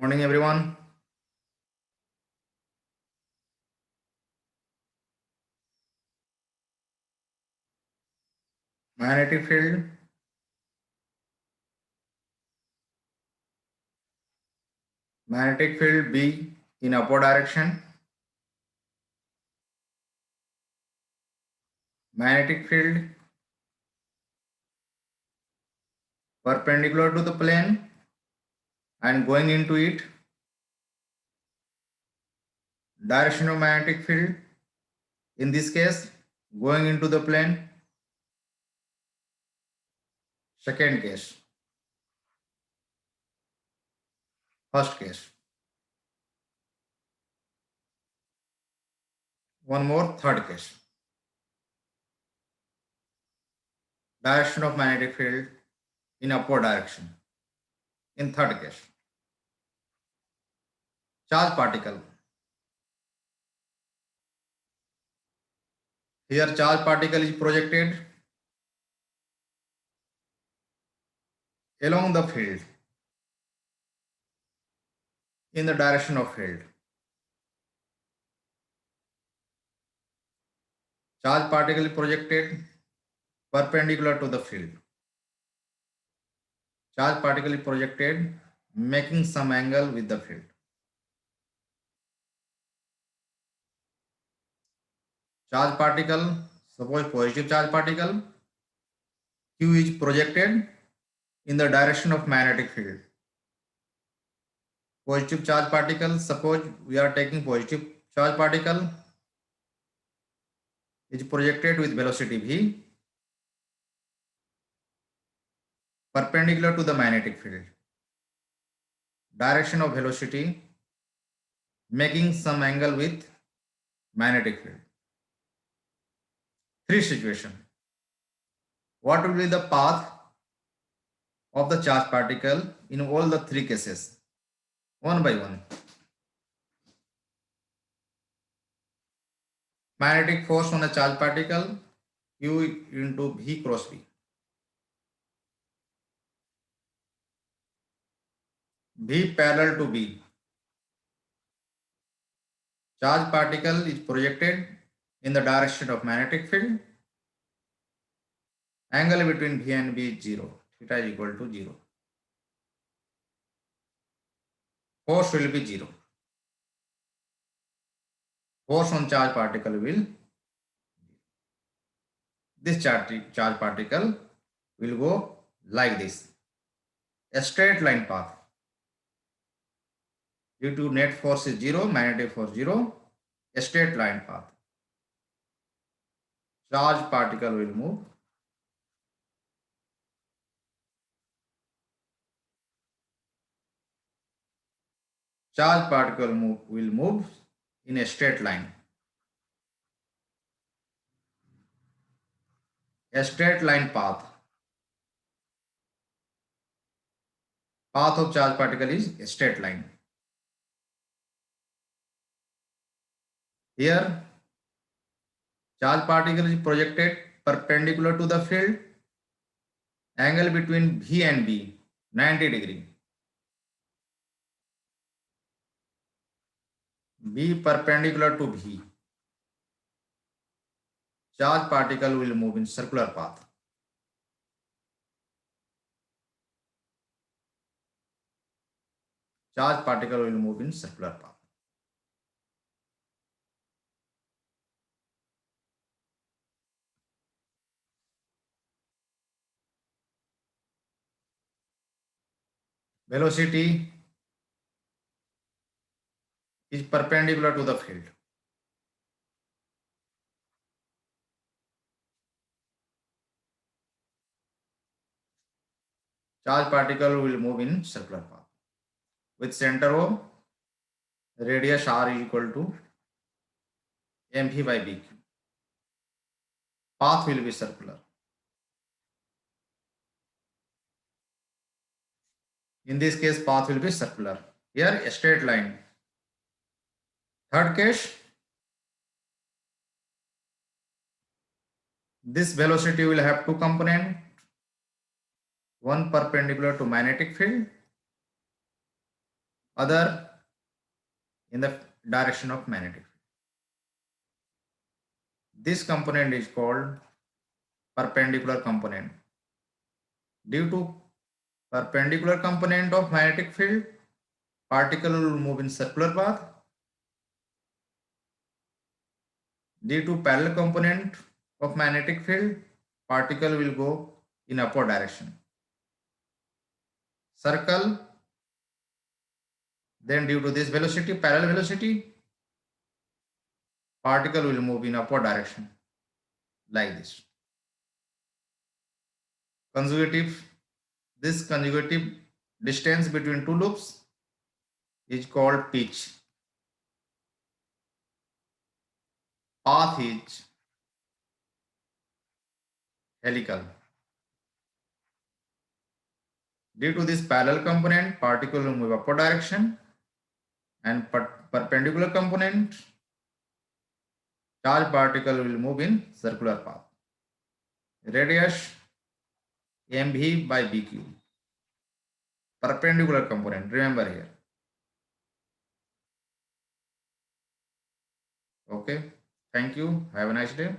Morning, everyone. Magnetic field. Magnetic field B in upward direction. Magnetic field perpendicular to the plane and going into it. Direction of magnetic field, in this case, going into the plane. Second case. First case. One more, third case. Direction of magnetic field in upward direction. In third case. Charge particle. Here charge particle is projected along the field in the direction of field. Charge particle is projected perpendicular to the field. Charge particle is projected making some angle with the field. Charge particle, suppose positive charge particle, Q is projected in the direction of magnetic field. Positive charge particle, suppose we are taking positive charge particle, is projected with velocity v perpendicular to the magnetic field. Direction of velocity making some angle with magnetic field. Three situations. What will be the path of the charge particle in all the three cases? One by one. Magnetic force on a charge particle, Q into V cross V. V parallel to B. Charge particle is projected in the direction of magnetic field. Angle between V and B is 0. Theta is equal to 0. Force will be 0. Force on charge particle will. This charge particle will go like this. A straight line path. Due to net force is 0, magnetic force 0, a straight line path. Charge particle will move. Charge particle will move in a straight line. A straight line path. Path of charge particle is a straight line. Here, charge particle is projected perpendicular to the field. Angle between V and B, 90 degree. B perpendicular to V. Charge particle will move in circular path. Charge particle will move in circular path. Velocity is perpendicular to the field. Charge particle will move in circular path. With center O, radius r is equal to mv by bq. Path will be circular. In this case, path will be circular. Here, a straight line. Third case, this velocity will have two components. One perpendicular to magnetic field, other in the direction of magnetic field. This component is called perpendicular component. Due to perpendicular component of magnetic field, particle will move in circular path. Due to parallel component of magnetic field, particle will go in upward direction. Circle, then due to this velocity, parallel velocity, particle will move in upward direction like this. Conjugative, this conjugative distance between two loops is called pitch. Path is helical. Due to this parallel component, particle will move upward direction, and perpendicular component, charge particle will move in circular path. Radius mv by bq. Perpendicular component, remember here. Okay, thank you. Have a nice day.